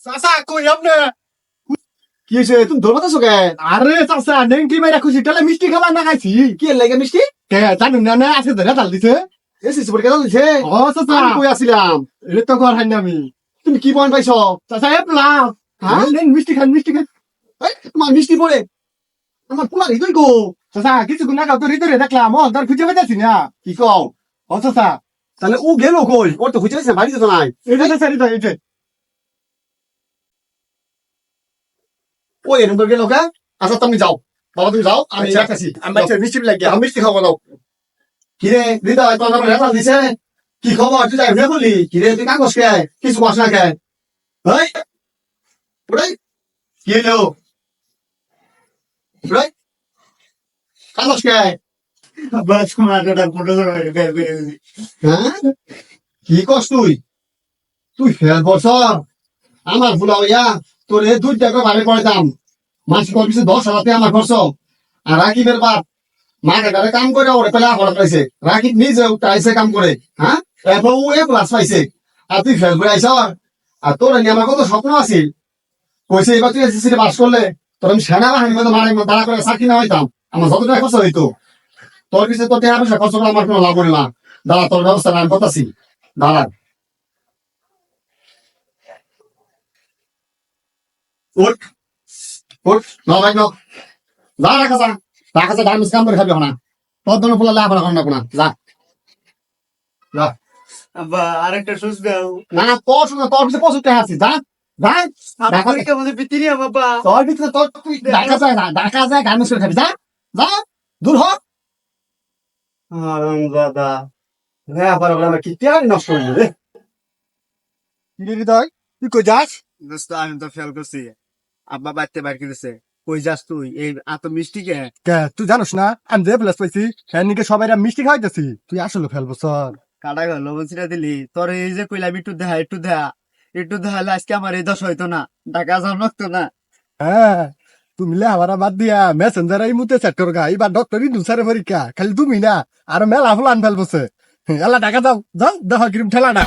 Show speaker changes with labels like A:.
A: চাচা কই আপনি?
B: কি হয়েছে তুমি ধরবা তো কে?
A: আরে চাচা নেংটি মাইরা খুশি তাহলে মিষ্টি খাবার না খাইছি।
B: কি এর লাগে মিষ্টি?
A: কে জানুন না আজকে ধরে ডাল দিছে।
B: এসিস পরীক্ষা দিছে?
A: ও চাচা
B: আমি কই আছিলাম?
A: এটা তো ঘর হাইনি আমি।
B: তুমি কি পয়েন্ট পাইছো?
A: চাচা এ প্লাস।
B: হ্যাঁ?
A: নেন মিষ্টি খান মিষ্টি খান।
B: এই, তোমার মিষ্টি পড়ে আমার পোলার হৃদয় গো।
A: চাচা কিছুক্ষণ আগে তো হৃদয়ে দেখলাম ও তার খুঁজে পাইতেছি না।
B: কি কও?
A: ও চাচা
B: তাহলে ও গেল কই? ওর তো খুঁজে পাইছে বাড়িতে তো নাই।
A: এটা চাচা হৃদয় এটা।
B: ও এরকম করে গেল কে? আচ্ছা তুমি যাও, বাবা তুমি যাও, আমি
A: আচ্ছা,
B: রাখতেছি।
A: আমি বাচ্চা মিষ্টি লাগিয়া।
B: আমি মিষ্টি খাবো দাও। কিরে হৃদয় তোর নামে রেজাল্ট দিছে? কি খবর তুই যাই ঘুরে বললি? কিরে তুই কাগজ কে? কিছু কস না কে? এই ওরে কি এলো? ওরে কাগজ কে?
A: বাস মাটাটা ফটো বের করে দিছি।
B: হ্যাঁ কি কস তুই? তুই ফেল বছ আমার ভুলা হইয়া তোর এই 2 টাকা ভাড়ে পড়াইতাম মাস কমছে 10,000 আমার খরচ। আর রাকিবের বাপ মাঠে ঘাটে কাম করে ওরে পেলে পড়া পাইছে। রাকিব নিজে উঠাইছে কাম করে। হ্যাঁ এরপর ও এ ক্লাস পাইছে আর তুই ফেল করে আইস। আর তোর নিয়ে আমার কত স্বপ্ন আছিল। কইছে এবার তুই এসএসসি পাস করলে তোর আমি সেনাবাহিনীর মধ্যে মারে দাঁড়া করে চাকরি না হইতাম আমার যত টাকা খরচ হইতো। তোর পিছিয়ে তোর টাকা পয়সা খরচ করে আমার কোনো লাভ হইল না। দাঁড়া তোর ব্যবস্থা আমি করতেছি। দাঁড়া উঠ উঠ ন ভাই ন যা রাখা যা রাখা যা ডাইমিস কাম করে খাবি না। তোর জন্য ফুলা লাভ না কোনা যা যা।
A: আব্বা আরেকটা সুস দাও।
B: না না তোর পিছিয়ে প্রচুর টাকা আছে। যা যা ঢাকা
A: পরীক্ষা মধ্যে পিতিরি বাবা।
B: তোর ভিতরে তোর তুই ঢাকা যায় গার্মেন্টস করে খাবি। যা যা দূর হ। আরাম দাদা হ্যাঁ আবার আমার কি তিয়ারি নষ্ট হইল রে।
A: কি হৃদয় তুই কই যাস?
C: দোস্ত আমি তো ফেল করছি। আব্বা বাড়তে বাইর করেছে। কই যাস তুই? এই এত মিষ্টি কে?
A: কে তুই জানোস না আমি যে প্লাস পাইছি হ্যাঁ নিকে সবাই মিষ্টি খাওয়াইতেছি। তুই আসলে ফেলবো স্যার।
C: কাটা গেল লবণ ছিটা দিলি। তোর এই যে কইলাম একটু দেখা একটু দেখালে আজকে আমার এই দশ হইতো না, টাকা জন্মতো না।
A: হ্যাঁ তুমি লেহারা বাদ দিয়া মেসেঞ্জার এই মুতে সেট করগা এবার ডক্টরই দুসারে পরীক্ষা খালি তুমি না আর মেলা ফুলান ফেলবছে। এলা টাকা দাও যাও দেখো কিরম ঠেলা না।